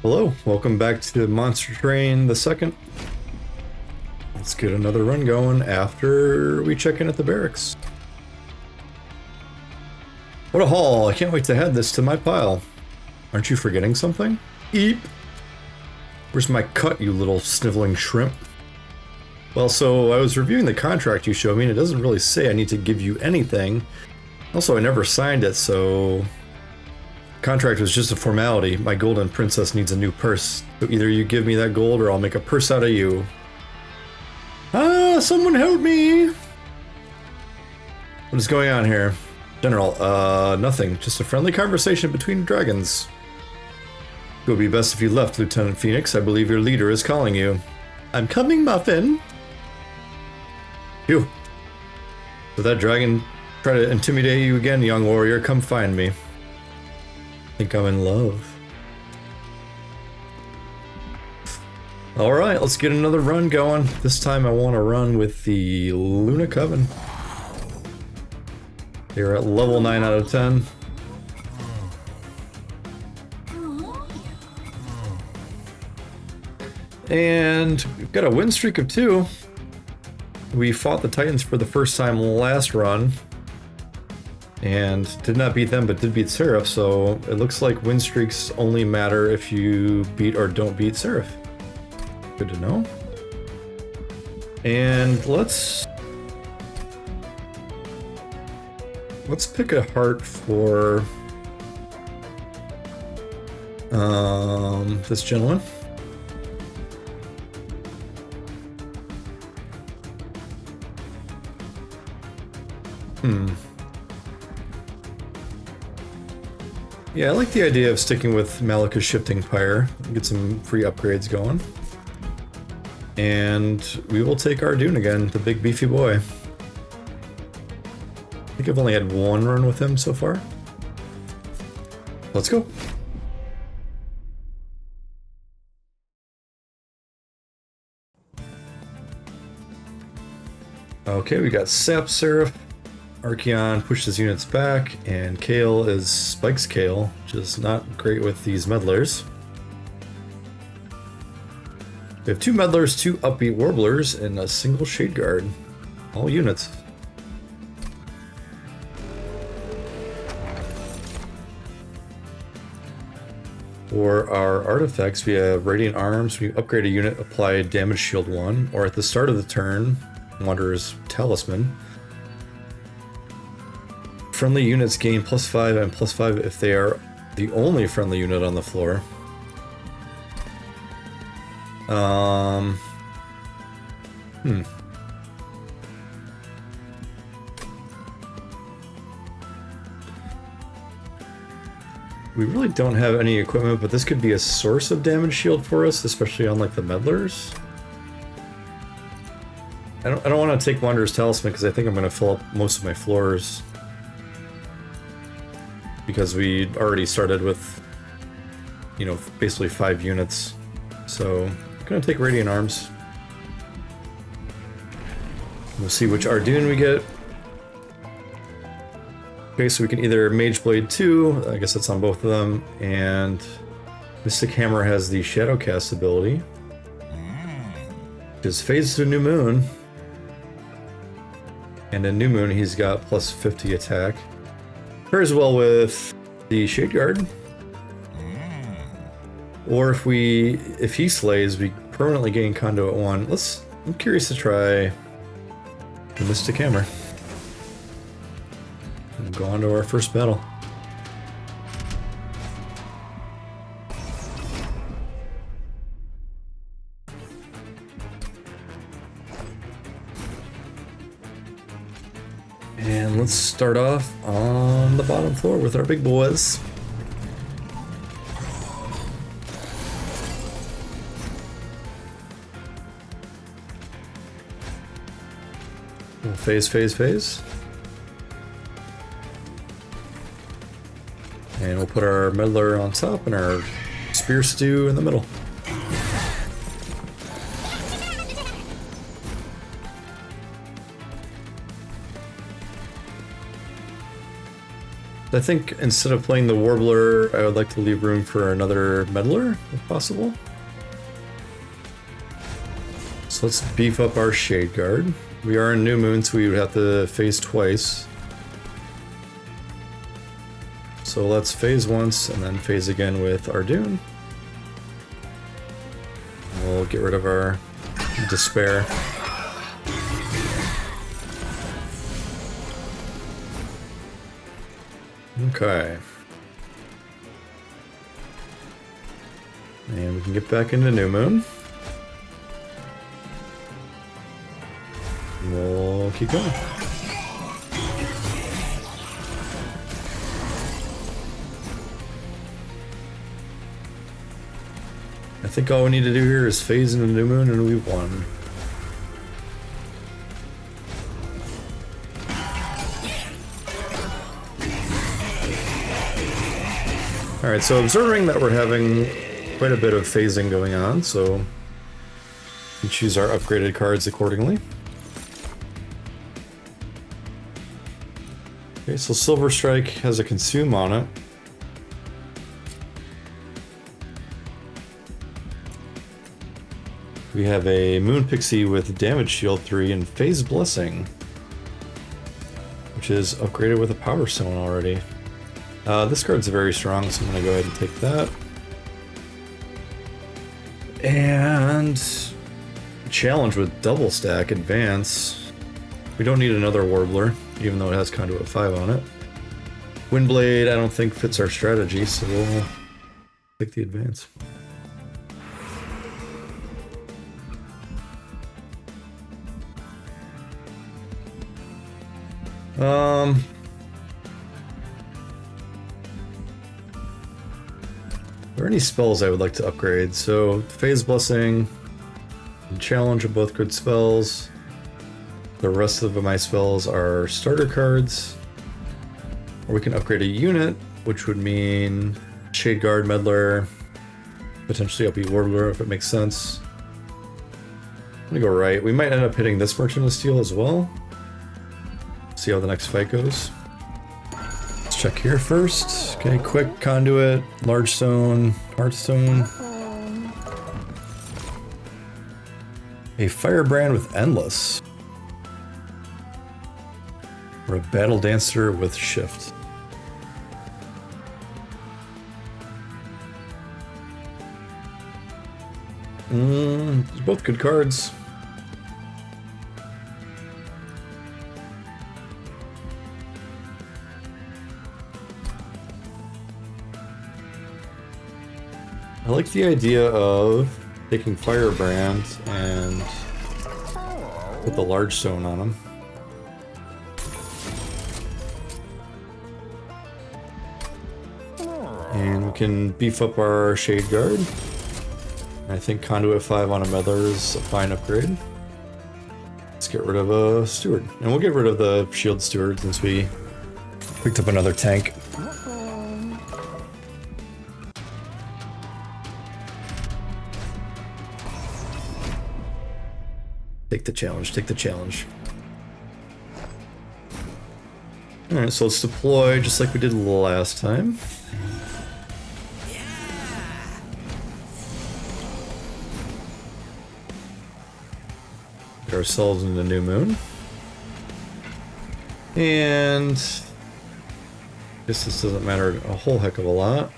Hello, welcome back to Monster Train the Second. Let's get another run going after we check in at the barracks. What a haul! I can't wait to add this to my pile. Aren't you forgetting something? Eep! Where's my cut, you little sniveling shrimp? Well, so I was reviewing the contract you showed me, and it doesn't really say I need to give you anything. Also, I never signed it, so... Contract was just a formality. My golden princess needs a new purse. So either you give me that gold or I'll make a purse out of you. Ah, someone help me! What is going on here? General, nothing. Just a friendly conversation between dragons. It would be best if you left, Lieutenant Phoenix. I believe your leader is calling you. I'm coming, Muffin. Phew. Did that dragon try to intimidate you again, young warrior? Come find me. I think I'm in love. Alright, let's get another run going. This time I want to run with the Luna Coven. They're at level 9 out of 10. And we've got a win streak of 2. We fought the Titans for the first time last run. And did not beat them, but did beat Seraph, so it looks like win streaks only matter if you beat or don't beat Seraph. Good to know. And let's pick a heart for this gentleman. Yeah, I like the idea of sticking with Malika's Shifting Pyre. Get some free upgrades going. And we will take Ardoon again, the big beefy boy. I think I've only had one run with him so far. Let's go. Okay, we got Sap Seraph. Archeon pushes units back, and Kale is Spike's Kale, which is not great with these meddlers. We have 2 meddlers, 2 upbeat warblers, and a single shade guard. All units. For our artifacts, we have Radiant Arms. When you upgrade a unit, apply Damage Shield 1, or at the start of the turn, Wanderer's Talisman. Friendly units gain +5 and +5 if they are the only friendly unit on the floor. We really don't have any equipment, but this could be a source of damage shield for us, especially on like the meddlers. I don't want to take Wanderer's Talisman because I think I'm going to fill up most of my floors. Because we already started with, you know, basically 5 units. So I'm gonna take Radiant Arms. We'll see which Ardoon we get. Okay, so we can either Mage Blade 2, I guess that's on both of them, and Mystic Hammer has the Shadow Cast ability. Which is Phase to New Moon. And in New Moon he's got +50 attack. Pairs well with the Shade Guard. Or if he slays, we permanently gain Conduit 1. I'm curious to try the Mystic Hammer. And go on to our first battle. And let's start off on the bottom floor with our big boys. We'll phase. And we'll put our meddler on top and our spear stew in the middle. I think instead of playing the Warbler, I would like to leave room for another Meddler, if possible. So let's beef up our Shade Guard. We are in New Moon, so we would have to phase twice. So let's phase once, and then phase again with Ardoon. We'll get rid of our Despair. Okay. And we can get back into New Moon. And we'll keep going. I think all we need to do here is phase into New Moon and we've won. Alright, so observing that we're having quite a bit of phasing going on, so we choose our upgraded cards accordingly. Okay, so Silver Strike has a consume on it. We have a Moon Pixie with Damage Shield 3 and Phase Blessing, which is upgraded with a Power Stone already. This card's very strong, so I'm going to go ahead and take that. And challenge with Double Stack Advance. We don't need another Warbler, even though it has Conduit 5 on it. Windblade I don't think fits our strategy, so we'll take the advance. Are there any spells I would like to upgrade? So, Phase Blessing and Challenge are both good spells. The rest of my spells are starter cards. Or we can upgrade a unit, which would mean Shade Guard, Meddler, potentially LP Warbler if it makes sense. I'm gonna go right. We might end up hitting this Merchant of Steel as well. See how the next fight goes. Let's check here first. Okay, quick Conduit, Large Stone, Heartstone. A Firebrand with Endless. Or a Battle Dancer with Shift. Both good cards. I like the idea of taking Firebrand and put the Large Stone on him. And we can beef up our Shade Guard. I think Conduit 5 on a Meddler is a fine upgrade. Let's get rid of a Steward. And we'll get rid of the Shield Steward since we picked up another tank. Take the challenge, take the challenge. Alright, so let's deploy just like we did last time. Get ourselves in the New Moon. And I guess this doesn't matter a whole heck of a lot.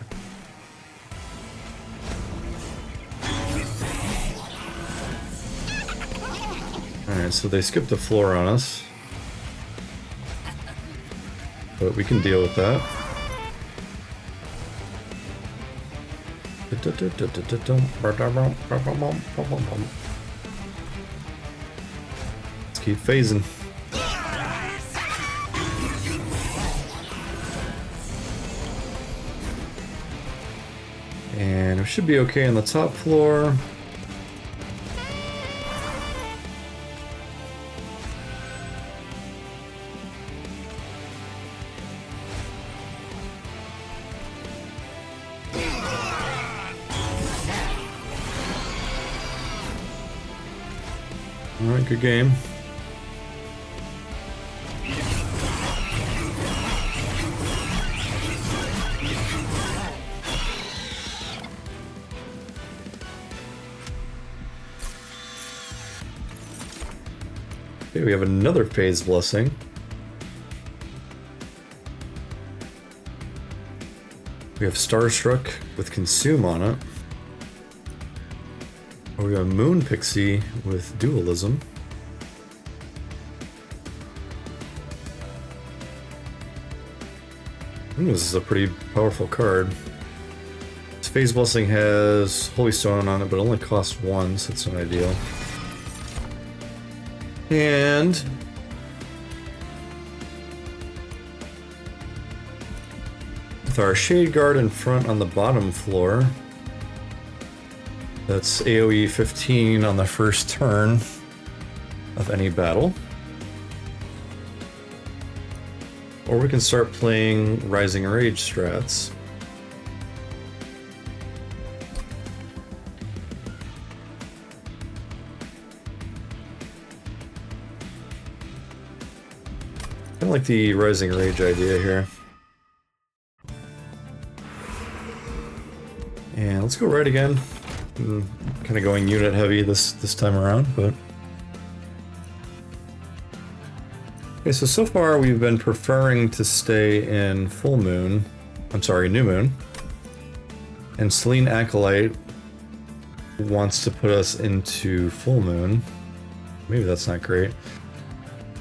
Alright, so they skipped the floor on us. But we can deal with that. Let's keep phasing. And we should be okay on the top floor. Alright, good game. Okay, we have another phase blessing. We have Starstruck with Consume on it. We have Moon Pixie with Dualism. This is a pretty powerful card. This Phase Blessing has Holy Stone on it, but it only costs 1, so it's not ideal. And with our Shade Guard in front on the bottom floor, that's AoE 15 on the first turn of any battle. Or we can start playing Rising Rage strats. I like the Rising Rage idea here. And let's go right again. Kind of going unit heavy this time around, but okay. So far we've been preferring to stay in full moon. I'm sorry, new moon. And Selene Acolyte wants to put us into full moon. Maybe that's not great.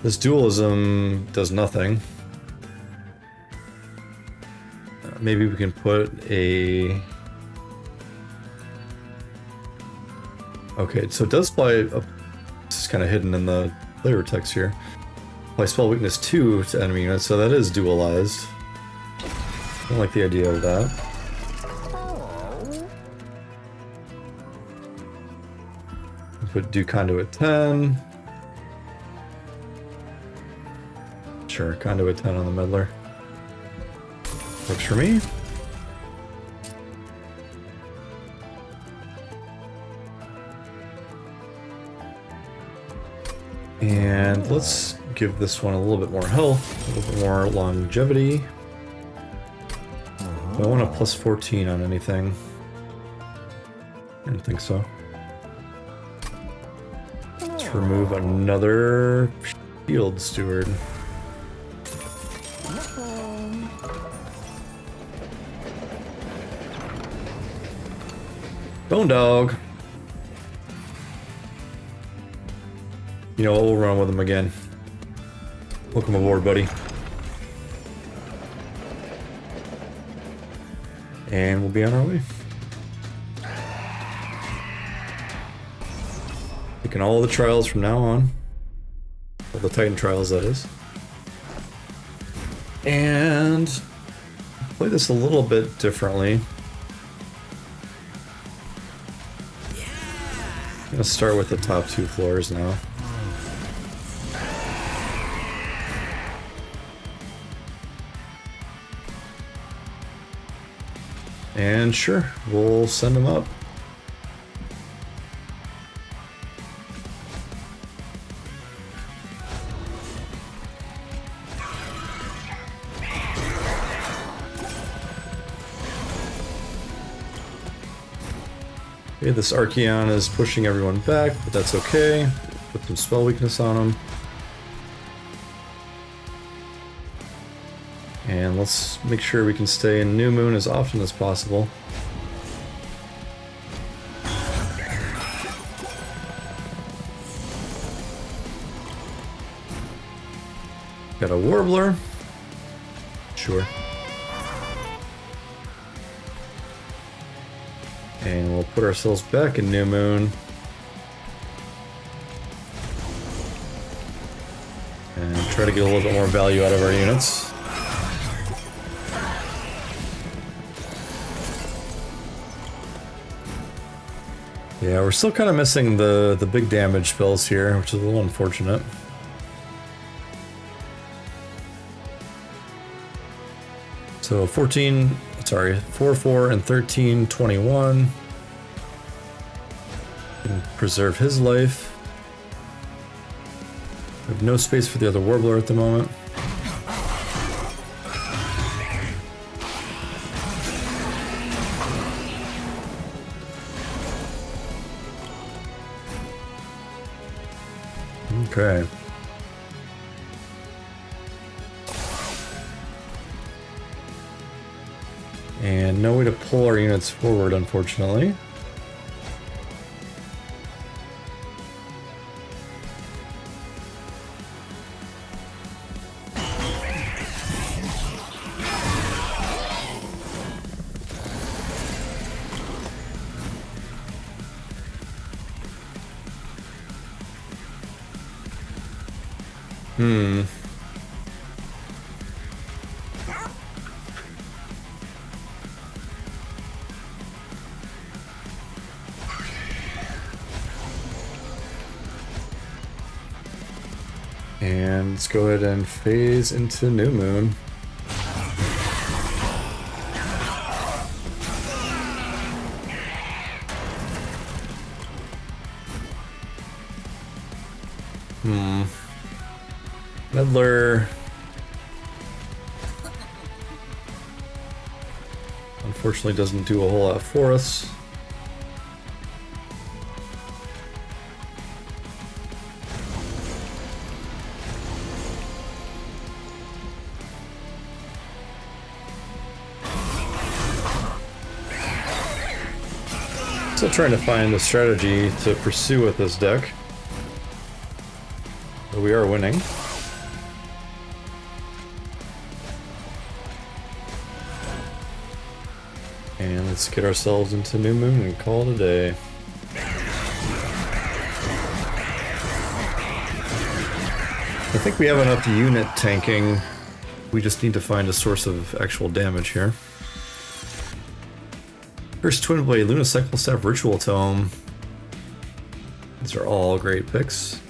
This dualism does nothing. Maybe we can put a... Okay, so it does apply... This is kind of hidden in the flavor text here. Apply spell weakness 2 to enemy units, so that is dualized. I don't like the idea of that. Put do conduit 10. Sure, conduit 10 on the meddler. Works for me. And let's give this one a little bit more health, a little bit more longevity. Do I want a plus 14 on anything? I don't think so. Let's remove another shield steward. Bone Dog. You know what, we'll run with him again. Welcome aboard, buddy. And we'll be on our way. Taking all the trials from now on. All the Titan trials, that is. And play this a little bit differently. I'm gonna start with the top 2 floors now. And sure, we'll send them up. Okay, this Archeon is pushing everyone back, but that's okay. Put some spell weakness on them. And let's make sure we can stay in New Moon as often as possible. Got a Warbler. Sure. And we'll put ourselves back in New Moon. And try to get a little bit more value out of our units. Yeah, we're still kind of missing the big damage spells here, which is a little unfortunate. So 4, 4, and 13, 21. Can preserve his life. We have no space for the other Warbler at the moment. Okay. And no way to pull our units forward, unfortunately. And let's go ahead and phase into New Moon. Meddler. Unfortunately doesn't do a whole lot for us. Still trying to find a strategy to pursue with this deck. But we are winning. And let's get ourselves into New Moon and call it a day. I think we have enough unit tanking. We just need to find a source of actual damage here. First Twin Blade, Lunacycle Staff, Ritual Tome. These are all great picks.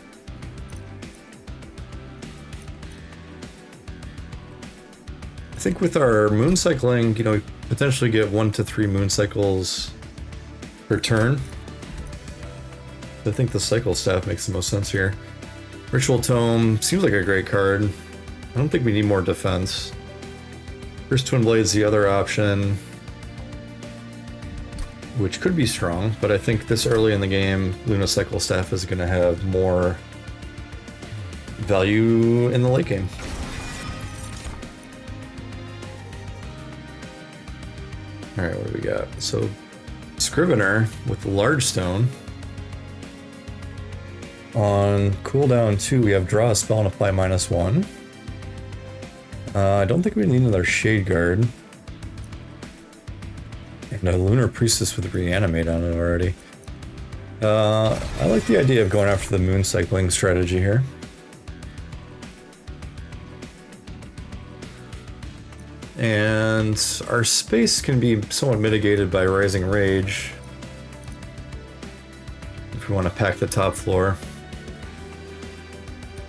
I think with our moon cycling, you know, we potentially get 1 to 3 moon cycles per turn. I think the cycle staff makes the most sense here. Ritual Tome seems like a great card. I don't think we need more defense. First Twin Blade's the other option, which could be strong, but I think this early in the game, Lunacycle Staff is going to have more value in the late game. Alright, what do we got? So, Scrivener with the Large Stone. On cooldown 2, we have Draw a Spell and Apply -1. I don't think we need another Shade Guard. And a Lunar Priestess with Reanimate on it already. I like the idea of going after the moon cycling strategy here. And our space can be somewhat mitigated by Rising Rage if we want to pack the top floor.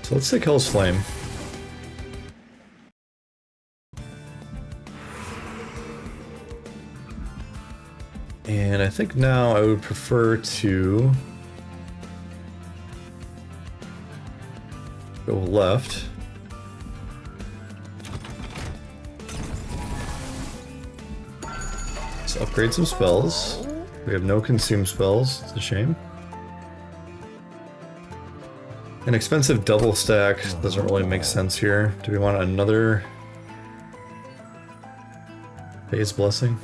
So let's take Hell's Flame. And I think now I would prefer to go left. Let's upgrade some spells. We have no consume spells, it's a shame. An expensive double stack doesn't really make sense here. Do we want another Phase Blessing?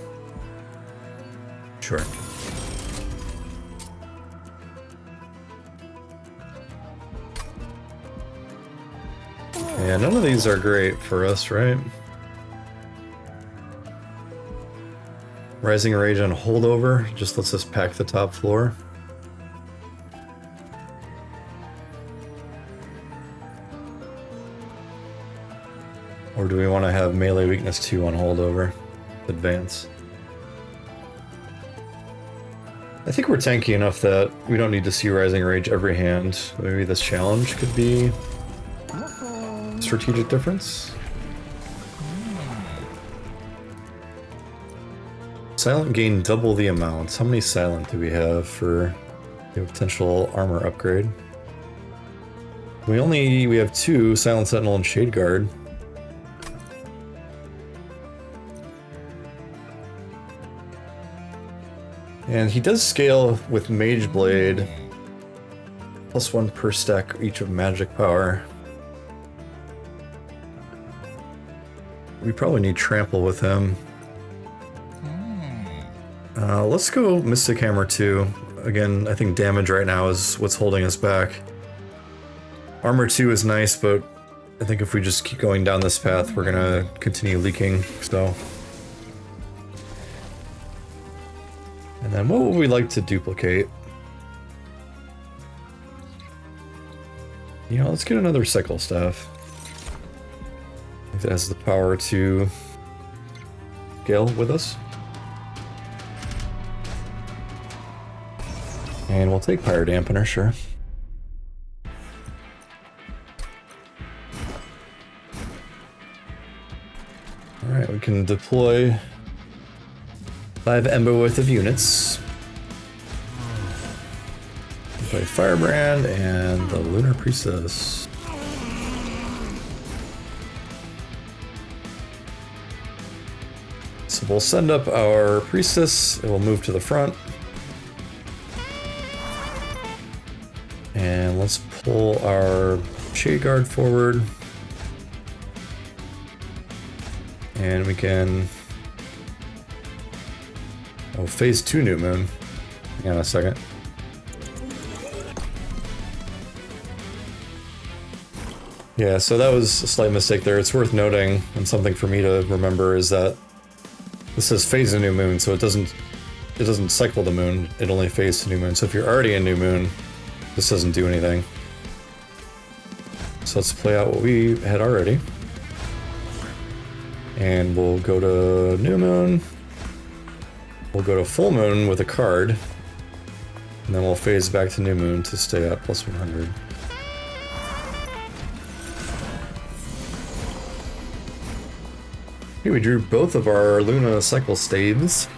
Sure. Yeah, none of these are great for us, right? Rising Rage on Holdover just lets us pack the top floor. Or do we want to have Melee Weakness 2 on Holdover? Advance. I think we're tanky enough that we don't need to see Rising Rage every hand. Maybe this challenge could be a strategic difference. Silent gain double the amounts. How many Silent do we have for the potential armor upgrade? We have 2, Silent Sentinel and Shade Guard. And he does scale with Mage Blade, +1 per stack each of magic power. We probably need Trample with him. Let's go Mystic Hammer 2. Again, I think damage right now is what's holding us back. Armor 2 is nice, but I think if we just keep going down this path, we're gonna continue leaking, so... And then what would we like to duplicate? You know, let's get another Cycle Staff. I think that has the power to scale with us. And we'll take Pyro Dampener, sure. Alright, we can deploy 5 Ember worth of units. Deploy Firebrand and the Lunar Priestess. So we'll send up our Priestess, it will move to the front. And let's pull our Shade Guard forward. And we can... Oh, phase 2 New Moon. Hang on a second. Yeah, so that was a slight mistake there. It's worth noting, and something for me to remember, is that this says phase a new moon, so it doesn't cycle the moon, it only phases to new moon. So if you're already in new moon, this doesn't do anything. So let's play out what we had already. And we'll go to new moon. We'll go to full moon with a card. And then we'll phase back to new moon to stay at plus 100. Okay, we drew both of our Luna cycle staves.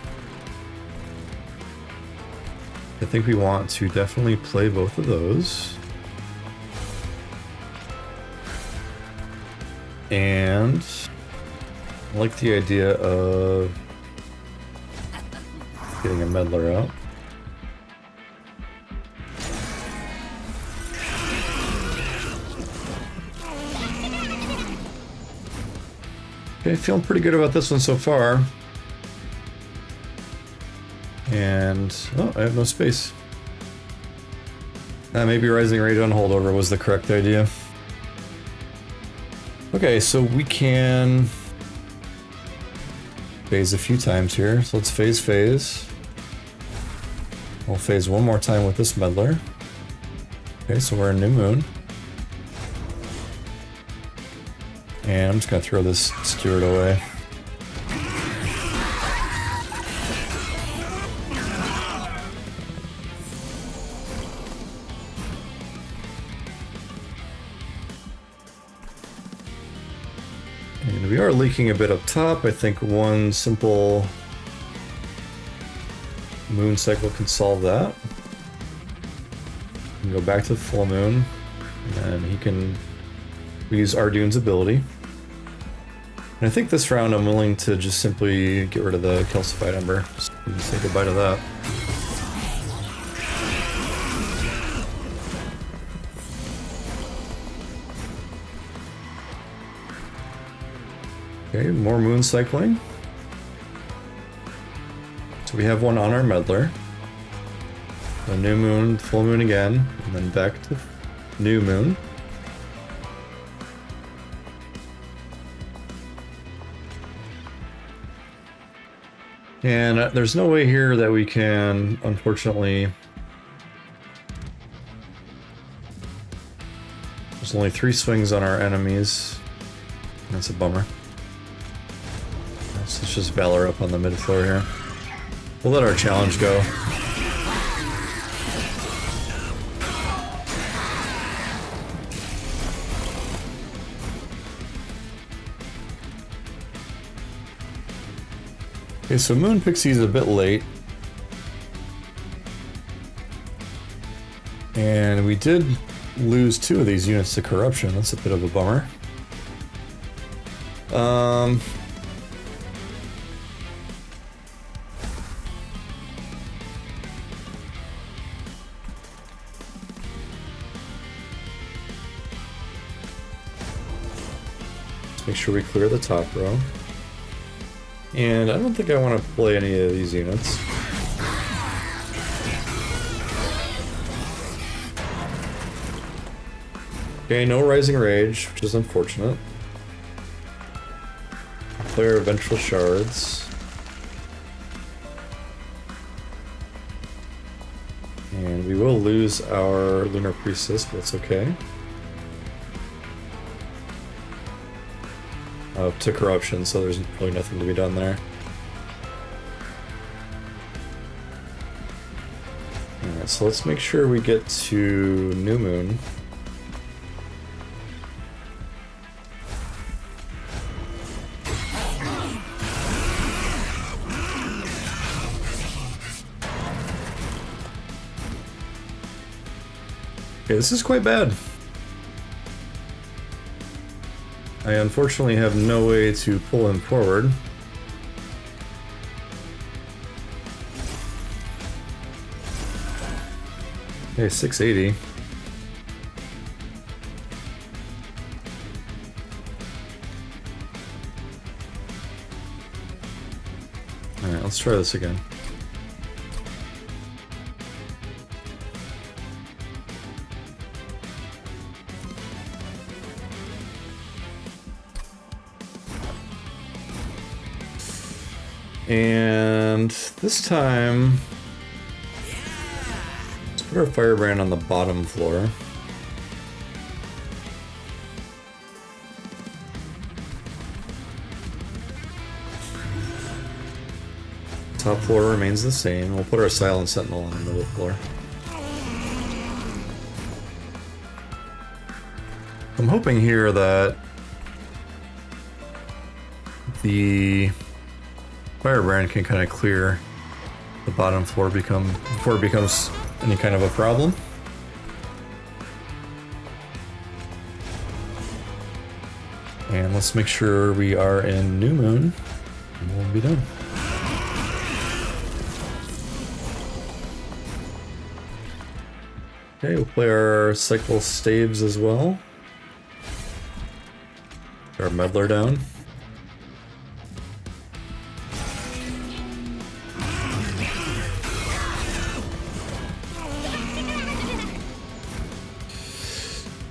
I think we want to definitely play both of those. And I like the idea of getting a meddler out. Okay, feeling pretty good about this one so far. And, oh, I have no space. Maybe Rising Rage on holdover was the correct idea. Okay, so we can phase a few times here. So let's phase. We'll phase one more time with this meddler. Okay, so we're in new moon. And I'm just gonna throw this steward away. And we are leaking a bit up top. I think one simple moon cycle can solve that. We can go back to the full moon, and then he can use Ardune's ability. And I think this round I'm willing to just simply get rid of the calcified ember. Just say goodbye to that. Okay, more moon cycling. So we have one on our meddler. A new moon, full moon again, and then back to new moon. And there's no way here that we can, unfortunately... There's only 3 swings on our enemies. That's a bummer. So let's just Valor up on the mid floor here. We'll let our challenge go. Okay, so Moon Pixie's a bit late. And we did lose 2 of these units to corruption. That's a bit of a bummer. Let's make sure we clear the top row. And I don't think I want to play any of these units. Okay, no Rising Rage, which is unfortunate. Player Ventral Shards. And we will lose our Lunar Priestess, but that's okay. To Corruption, so there's really nothing to be done there. Alright, so let's make sure we get to New Moon. Okay, this is quite bad. I unfortunately have no way to pull him forward. Okay, 680. Alright, let's try this again. And this time, let's put our Firebrand on the bottom floor. Top floor remains the same. We'll put our Silent Sentinel on the middle floor. I'm hoping here that the Firebrand can kind of clear the bottom floor before it becomes any kind of a problem. And let's make sure we are in New Moon, and we'll be done. Okay, we'll play our Cycle Staves as well. Put our Meddler down.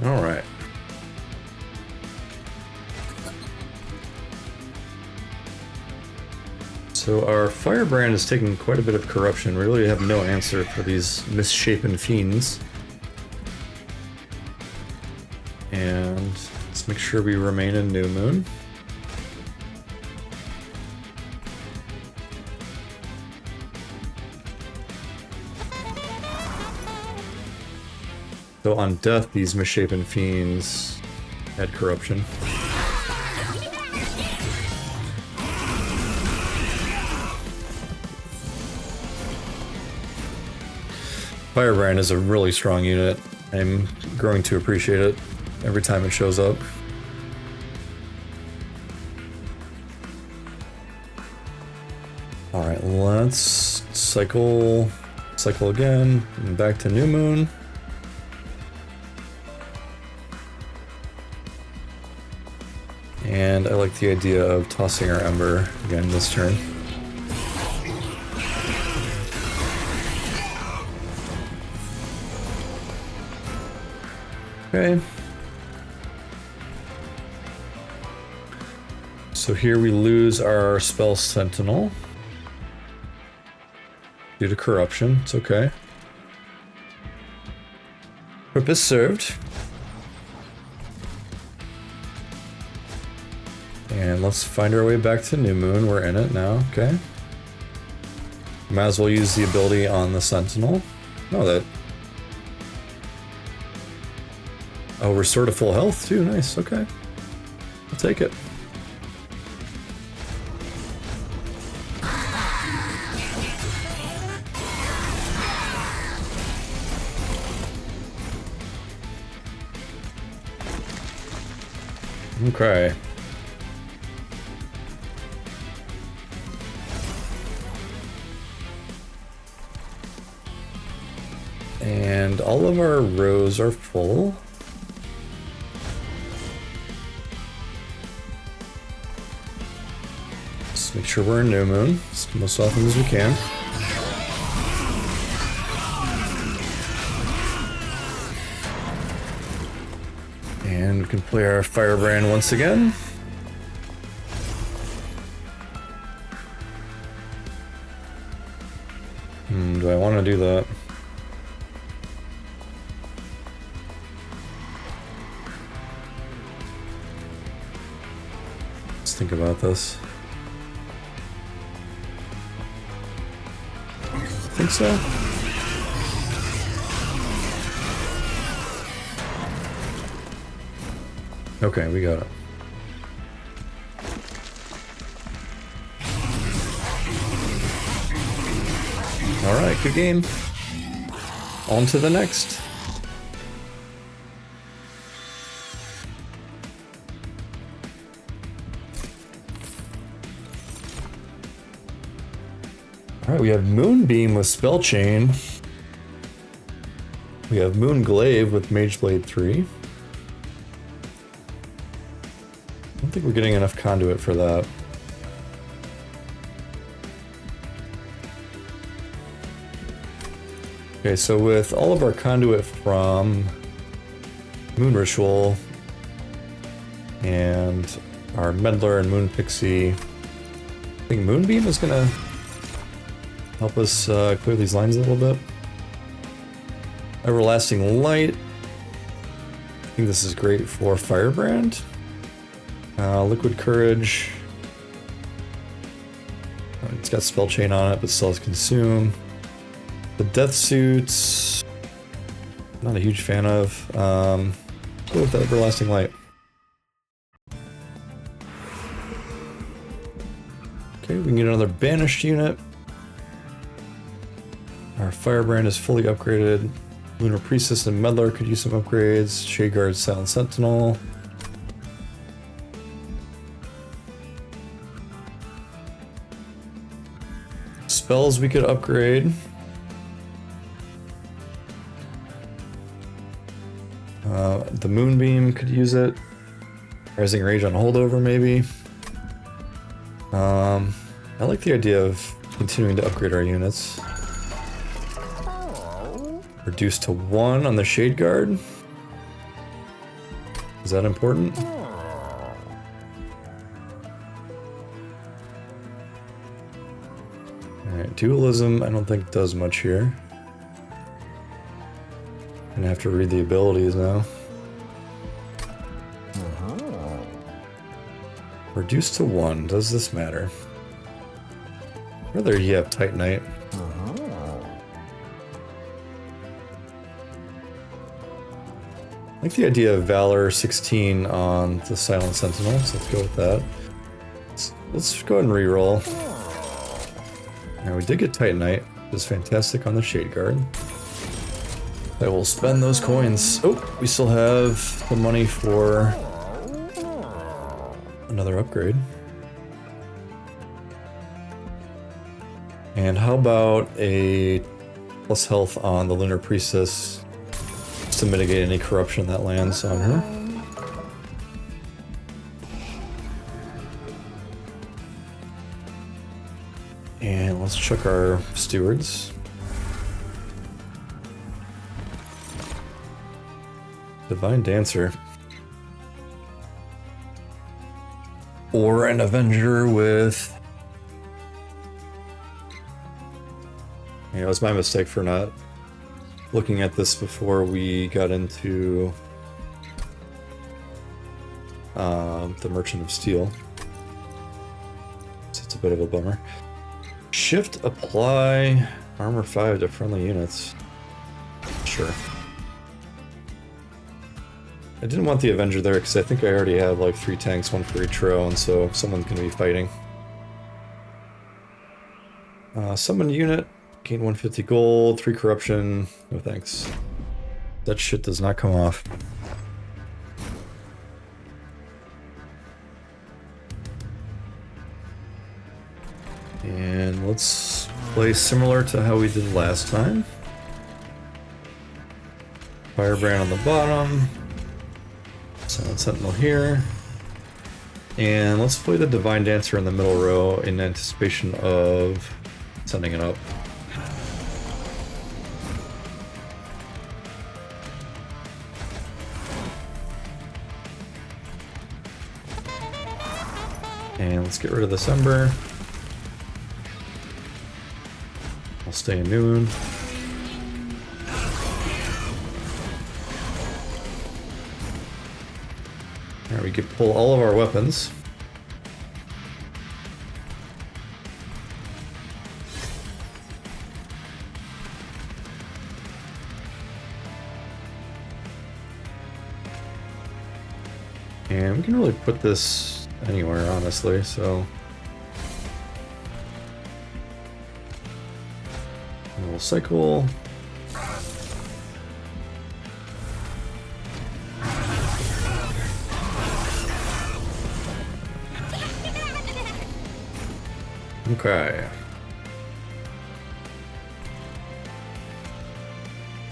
Alright. So our Firebrand is taking quite a bit of corruption. We really have no answer for these misshapen fiends. And let's make sure we remain in New Moon. So on death, these misshapen fiends had corruption. Firebrand is a really strong unit. I'm growing to appreciate it every time it shows up. Alright, let's cycle again, and back to New Moon. And I like the idea of tossing our Ember again this turn. Okay. So here we lose our Spell Sentinel due to corruption. It's okay. Purpose served. And let's find our way back to New Moon. We're in it now, okay. Might as well use the ability on the Sentinel. Oh, restore to full health too, nice, okay. I'll take it. Okay. And all of our rows are full. Let's make sure we're in New Moon as most often as we can. we can play our Firebrand once again. Do I want to do that? Let's think about this. I think so. Okay, we got it. Alright, good game. On to the next. Alright, we have Moonbeam with Spell Chain. We have Moonglaive with Mageblade 3. I don't think we're getting enough conduit for that. Okay, so with all of our conduit from Moon Ritual and our Meddler and Moon Pixie, I think Moonbeam is gonna help us clear these lines a little bit. Everlasting Light, I think this is great for Firebrand. Liquid Courage, it's got Spell Chain on it, but still has Consume. The Death Suits, not a huge fan of. Go with the Everlasting Light. Okay, we can get another Banished unit. Our Firebrand is fully upgraded. Lunar Priestess and Meddler could use some upgrades. Shadeguard, Silent Sentinel. Spells we could upgrade. The Moonbeam could use it. Rising Rage on Holdover, maybe. I like the idea of continuing to upgrade our units. Reduced to 1 on the Shade Guard. Is that important? Alright, Dualism I don't think does much here. Gonna have to read the abilities now. Reduced to 1, does this matter? Rather you have Titanite. I like the idea of Valor 16 on the Silent Sentinel, so let's go with that. Let's go ahead and reroll. Now we did get Titanite, which is fantastic on the Shade Guard. I will spend those coins. Oh, we still have the money for another upgrade. And how about a plus health on the Lunar Priestess just to mitigate any corruption that lands on her. And let's check our stewards. Divine Dancer. Or an Avenger with... You know, it was my mistake for not looking at this before we got into the Merchant of Steel. So it's a bit of a bummer. Shift apply armor 5 to friendly units. Sure. I didn't want the Avenger there because I think I already have like 3 tanks, 1 for each row, and so someone's going to be fighting. Summon unit, gain 150 gold, 3 corruption, no thanks. That shit does not come off. And let's play similar to how we did last time. Firebrand on the bottom. Silent Sentinel here. And let's play the Divine Dancer in the middle row in anticipation of sending it up. And let's get rid of this Ember. I'll stay in Noon. Alright, we could pull all of our weapons. And we can really put this anywhere, honestly, so... And we'll cycle. Okay.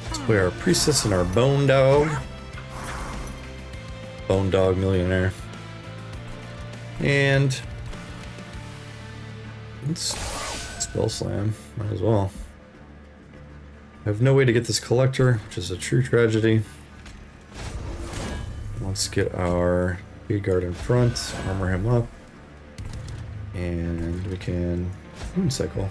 Let's play our Priestess and our Bone Dog. Bone Dog Millionaire. And let's spell slam, might as well. I have no way to get this collector, which is a true tragedy. Let's get our big guard in front, armor him up, and we can moon cycle.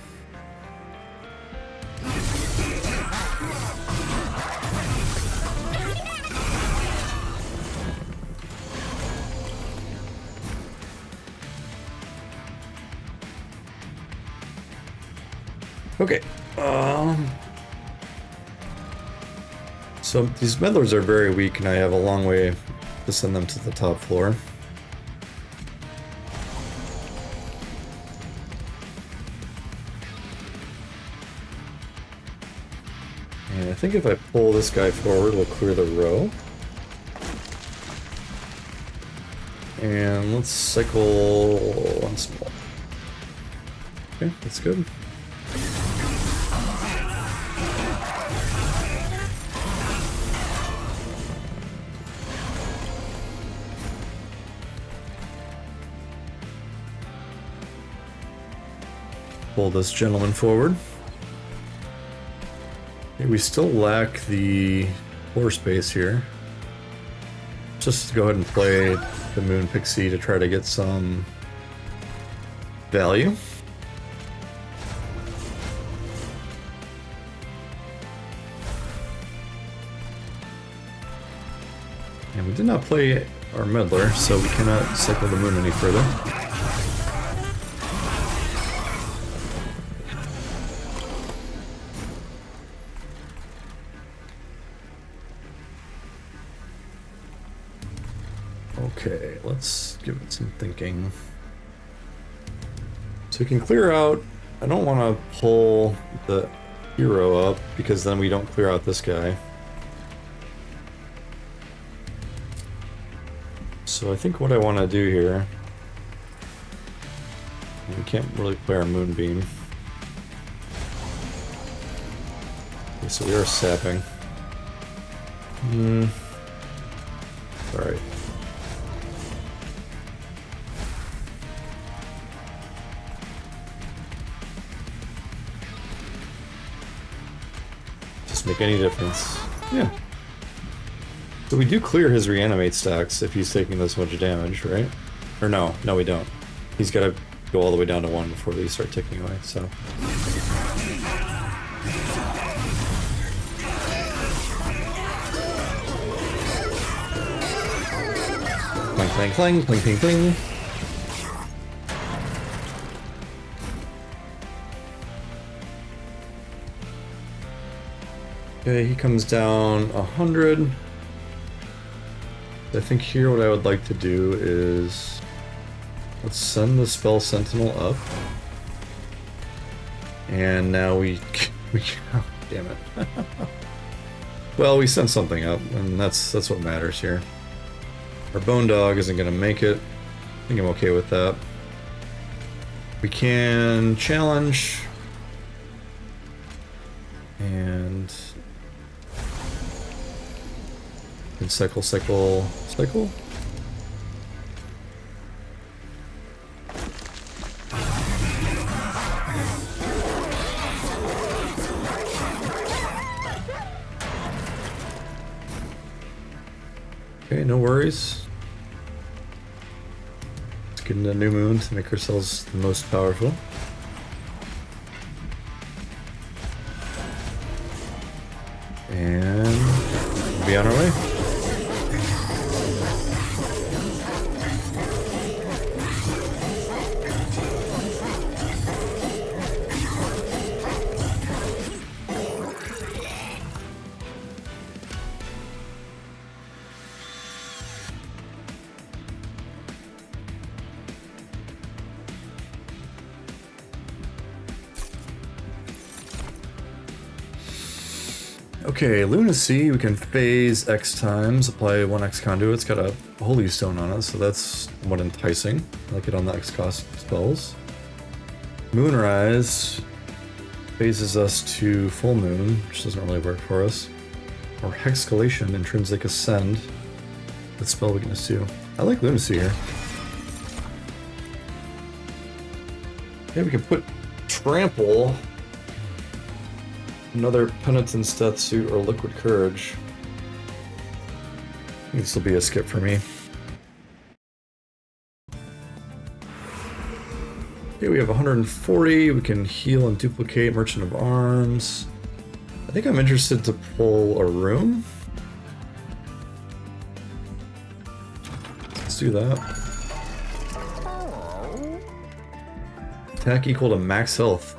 Okay. So these meddlers are very weak, and I have a long way to send them to the top floor. And I think if I pull this guy forward, we'll clear the row. And let's cycle once more. Okay, that's good. Pull this gentleman forward. Okay, we still lack the floor space here. Just go ahead and play the Moon Pixie to try to get some value. And we did not play our Meddler, so we cannot cycle the Moon any further. Okay, let's give it some thinking. So we can clear out... I don't want to pull the hero up, because then we don't clear out this guy. So I think what I want to do here... We can't really play our Moonbeam. Okay, so we are sapping. Alright. Make any difference. Yeah. So we do clear his reanimate stacks if he's taking this much damage, right? Or no, we don't. He's got to go all the way down to 1 before these start ticking away, so. Clang, clang, clang, cling, cling, cling. Okay, he comes down 100. I think here what I would like to do is... Let's send the Spell Sentinel up. And now we oh, damn it. Well, we sent something up, and that's what matters here. Our Bone Dog isn't going to make it. I think I'm okay with that. We can challenge. And... And cycle. Okay, no worries. Let's get into New Moon to make ourselves the most powerful. And we'll be on our way. Okay, Lunacy, we can phase X times, apply 1X conduit. It's got a Holy Stone on it, so that's somewhat enticing. I like it on the X cost spells. Moonrise phases us to Full Moon, which doesn't really work for us. Or Hexcalation, Intrinsic Ascend. What spell we can just do? I like Lunacy here. Yeah, we can put Trample, another Penitence Death Suit, or Liquid Courage. I think this will be a skip for me. Okay, we have 140. We can heal and duplicate Merchant of Arms. I think I'm interested to pull a room. Let's do that. Attack equal to max health.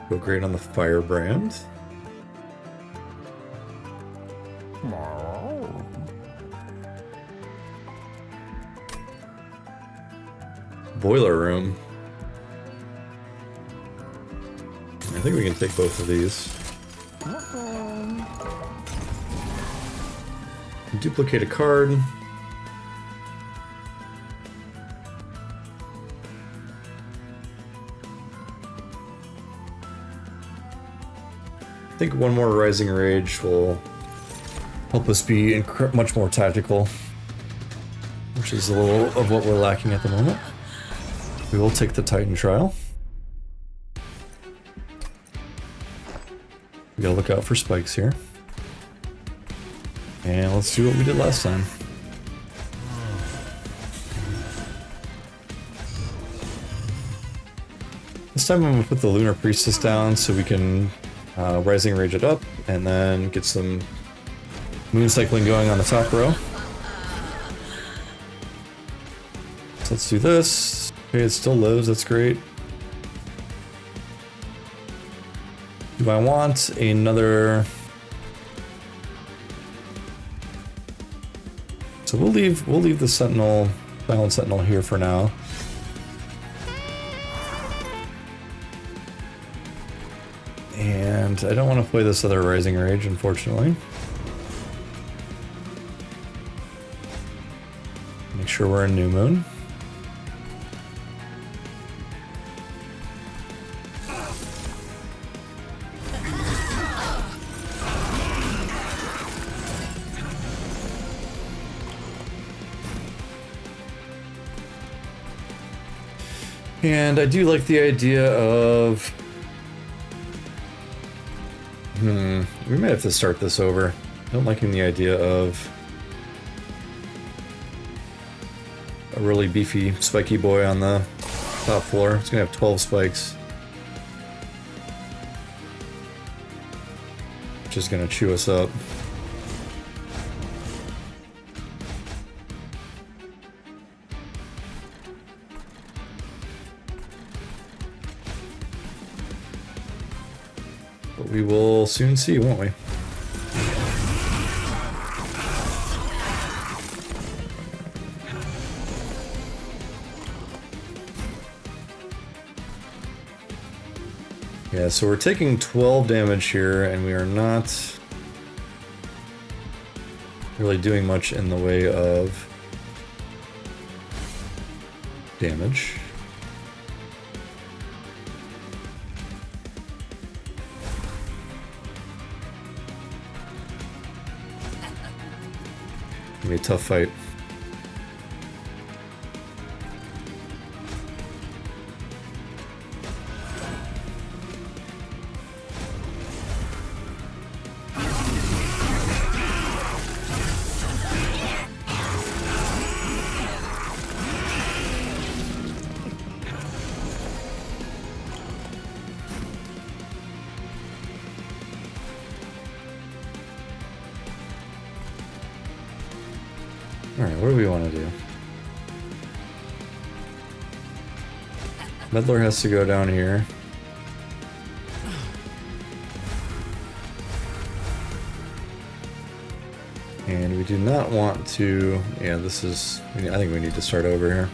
Go great on the Firebrand. Boiler Room. I think we can take both of these. Duplicate a card. I think one more Rising Rage will help us be much more tactical, which is a little of what we're lacking at the moment. We will take the Titan Trial. We gotta look out for spikes here. And let's do what we did last time. This time I'm gonna put the Lunar Priestess down so we can Rising Rage it up, and then get some moon cycling going on the top row. So let's do this. Okay, it still lives, that's great. Do I want another... So we'll leave the Sentinel, Silent Sentinel here for now. And I don't want to play this other Rising Rage, unfortunately. Make sure we're in New Moon. And I do like the idea of... we might have to start this over. I don't liking the idea of a really beefy, spiky boy on the top floor. It's gonna have 12 spikes. Which is gonna chew us up. But we will soon see, won't we? Yeah, so we're taking 12 damage here, and we are not really doing much in the way of damage. Be a tough fight. Alright, what do we want to do? Meddler has to go down here. And we do not want to... Yeah, this is... I think we need to start over here.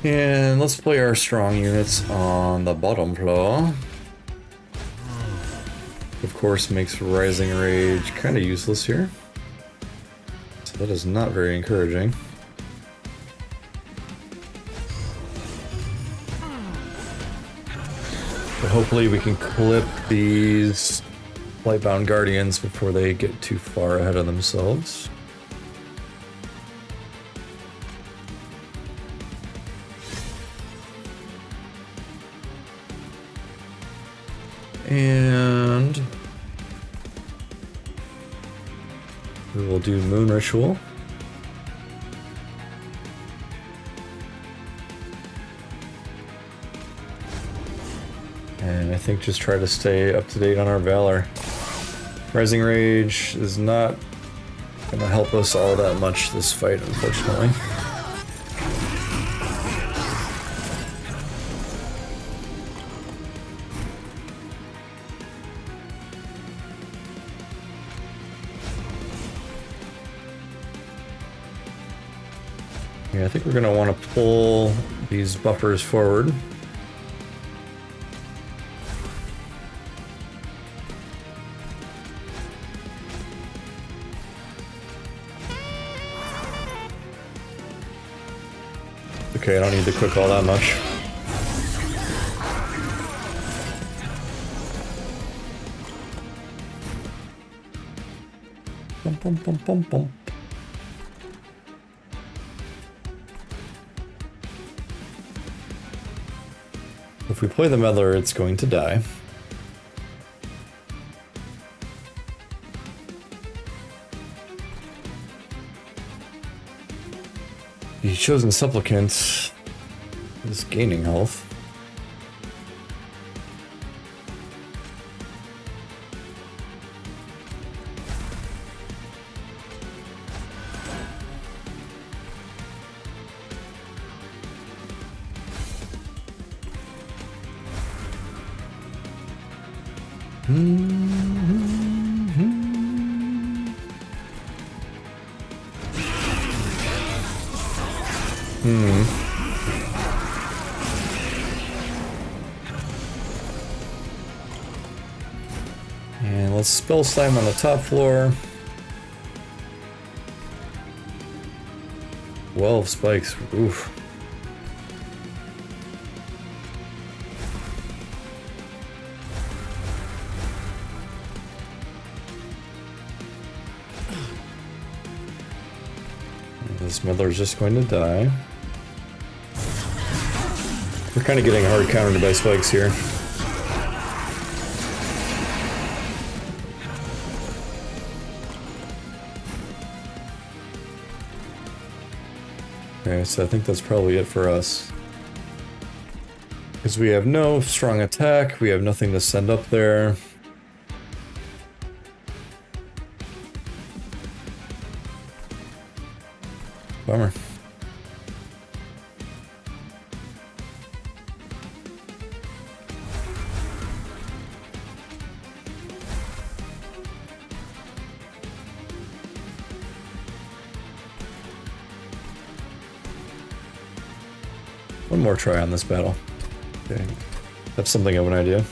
And let's play our strong units on the bottom floor. Of course, makes Rising Rage kind of useless here. So that is not very encouraging. But hopefully we can clip these Lightbound Guardians before they get too far ahead of themselves. And we will do Moon Ritual. And I think just try to stay up to date on our Valor. Rising Rage is not going to help us all that much this fight, unfortunately. Yeah, I think we're going to want to pull these buffers forward. Okay, I don't need to cook all that much. Bum, bum, bum, bum, bum. If we play the Meddler, it's going to die. The Chosen Supplicant is gaining health. And let's spell slime on the top floor. 12 spikes. Oof. This Meddler's just going to die. We're kind of getting hard countered by spikes here. Okay, so I think that's probably it for us. Because we have no strong attack, we have nothing to send up there. Bummer. One more try on this battle. Okay, that's something of an idea.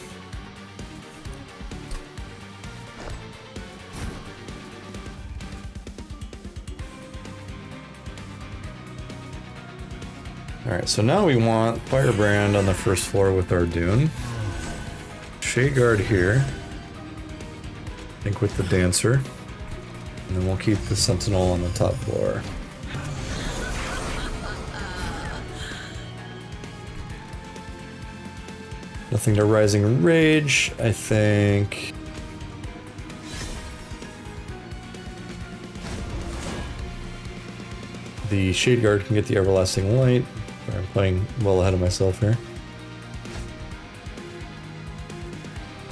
Alright, so now we want Firebrand on the first floor with our Dune. Shade Guard here. I think with the Dancer. And then we'll keep the Sentinel on the top floor. Nothing to Rising Rage, I think. The Shade Guard can get the Everlasting Light. I'm playing well ahead of myself here.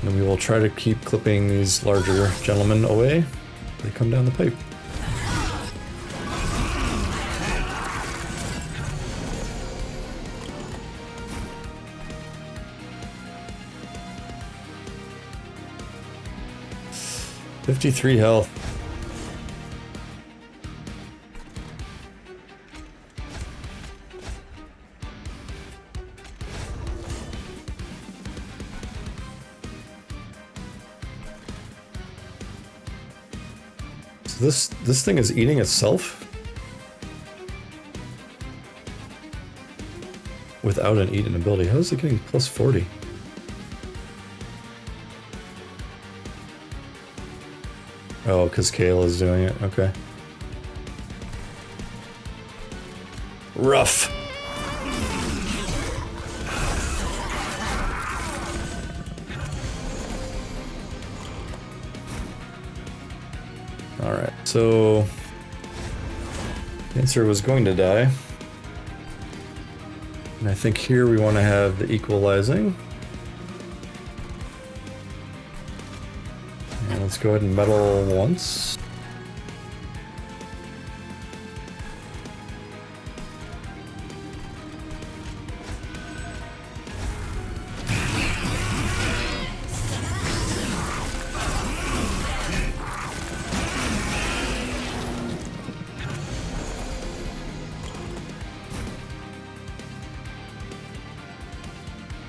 And we will try to keep clipping these larger gentlemen away. They come down the pipe. $53 health. So this thing is eating itself without an eating ability. How is it getting plus 40? Oh, because Kale is doing it. Okay. Rough. Alright, so Dancer was going to die. And I think here we want to have the equalizing. And let's go ahead and metal once.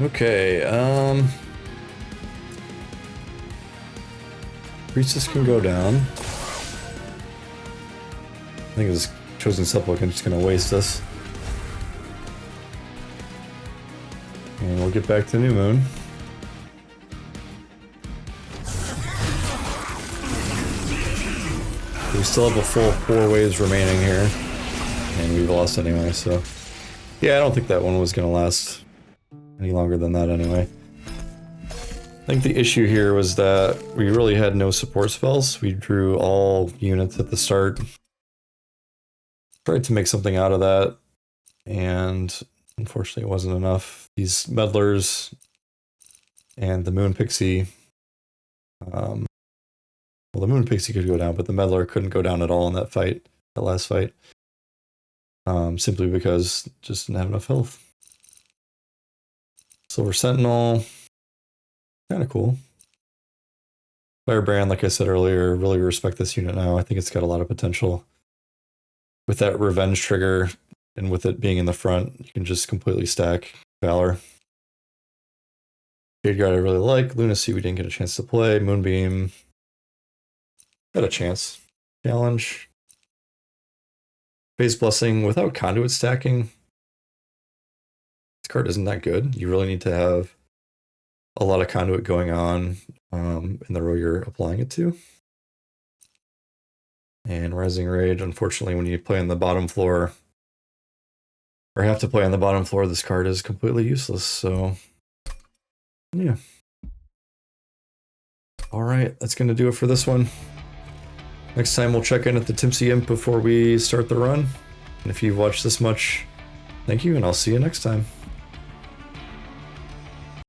Okay, Priestess can go down. I think this Chosen Supplicant is gonna waste us. And we'll get back to New Moon. We still have a full 4 waves remaining here. And we've lost anyway, so... Yeah, I don't think that one was gonna last any longer than that anyway. I think the issue here was that we really had no support spells. We drew all units at the start. Tried to make something out of that, and unfortunately it wasn't enough. These meddlers and the Moon Pixie, well, the Moon Pixie could go down, but the meddler couldn't go down at all in that fight, that last fight, simply because it just didn't have enough health. Silver Sentinel, kind of cool. Firebrand, like I said earlier, really respect this unit now. I think it's got a lot of potential. With that revenge trigger, and with it being in the front, you can just completely stack Valor. Jade Guard I really like. Lunacy we didn't get a chance to play. Moonbeam, got a chance. Challenge. Phase Blessing without conduit stacking. This card isn't that good. You really need to have a lot of conduit going on in the row you're applying it to. And Rising Rage, unfortunately, when you play on the bottom floor, or have to play on the bottom floor, this card is completely useless, so yeah. Alright, that's going to do it for this one. Next time we'll check in at the Tipsy Imp before we start the run. And if you've watched this much, thank you, and I'll see you next time.